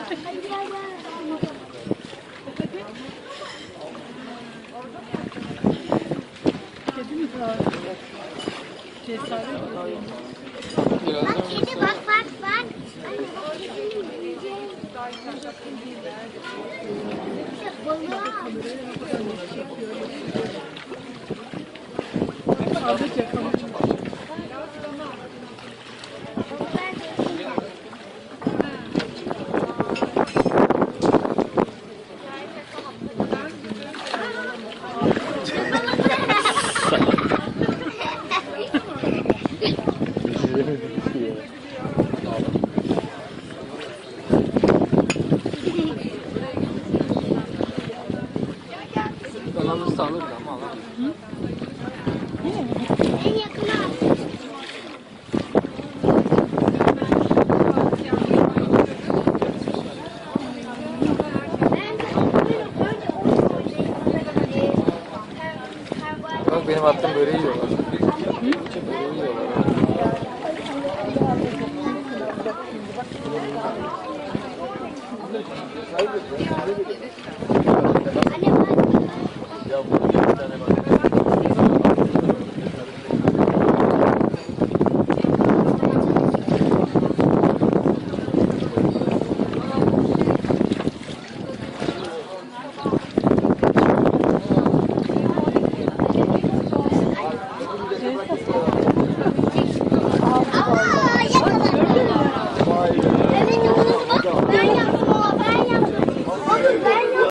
Kedi mi daha? Cesaret. Bak kedi bak bak bak. Ahmet yakalamış. Alırsa alır ama alamaz. En yakına. Bak benim attığım böreği yiyorlar. Böreği yiyorlar.